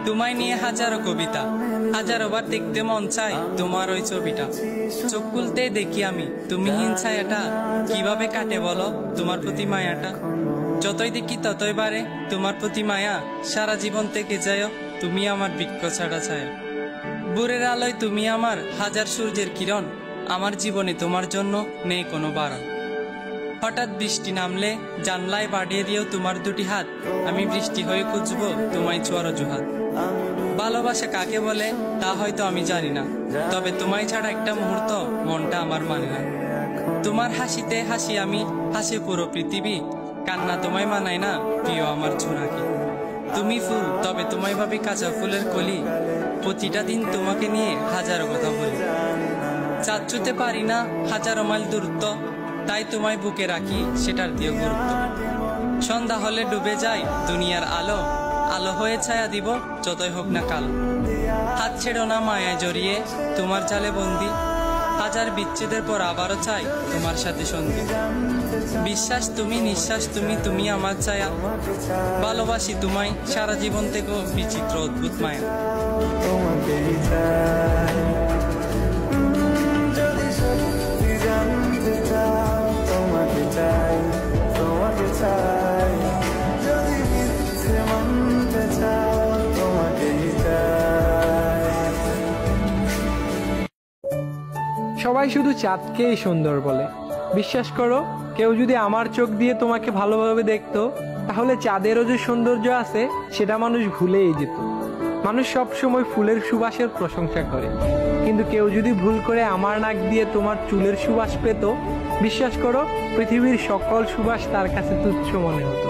তোমায় নিয়ে হাজারো কবিতা, হাজারো বার দেখতে মন চায় তোমার ওই ছবিটা। চোখ খুলতে দেখি আমি তুমিহীন ছায়াটা, কিভাবে কাটে বলো তোমার প্রতি মায়াটা। যতই দেখি ততই বাড়ে তোমার প্রতি মায়া, সারা জীবন থেকে যায় তুমি আমার বৃক্ষ ছাড়া ছায়া। ভোরের আলোয় তুমি আমার হাজার সূর্যের কিরণ, আমার জীবনে তোমার জন্য নেই কোনো বারণ। হঠাৎ বৃষ্টি নামলে জানলায় বাড়িয়ে দিও তোমার দুটি হাত, আমি বৃষ্টি হয়ে খুঁজবো তোমায় ছোঁয়ার অজুহাত। ভালোবাসা কাকে বলে তা হয়তো আমি জানি না, তবে তোমায় ছাড়া একটা মুহূর্ত মনটা আমার মানে না। তোমার হাসিতে হাসি আমি, হাসে পুরো পৃথিবী, কান্না তোমায় মানায় না প্রিয় আমার ঝোনাকি। তুমি ফুল তবে তোমায় ভাবি কাঁচা ফুলের কলি, প্রতিটা দিন তোমাকে নিয়ে হাজারো কথা বলি। চাঁদ ছুঁতে পারি না হাজারো মাইল দূরত্ব, তাই তোমায় বুকে রাখি সেটার দিয়ে গুরুত্ব। সন্ধ্যা হলে ডুবে যায় দুনিয়ার আলো, আলো হয়ে ছায়া দিব যতই হোক না কালো। হাত ছেড়ো না মায়ায় জড়িয়ে তোমার জালে বন্দি, হাজার বিচ্ছেদের পর আবারও চাই তোমার সাথে সন্ধি। বিশ্বাস তুমি, নিঃশ্বাস তুমি, তুমি আমার ছায়া, ভালোবাসি তোমায় সারা জীবন থেকেও বিচিত্র অদ্ভুত মায়া। সবাই শুধু চাঁদকেই সুন্দর বলে, বিশ্বাস করো কেউ যদি আমার চোখ দিয়ে তোমাকে ভালোভাবে দেখতো, তাহলে চাঁদেরও যে সৌন্দর্য আছে সেটা মানুষ ভুলেই যেত। মানুষ সব সময় ফুলের সুবাসের প্রশংসা করে, কিন্তু কেউ যদি ভুল করে আমার নাক দিয়ে তোমার চুলের সুবাস পেত, বিশ্বাস করো পৃথিবীর সকল সুবাস তার কাছে তুচ্ছ মনে হতো।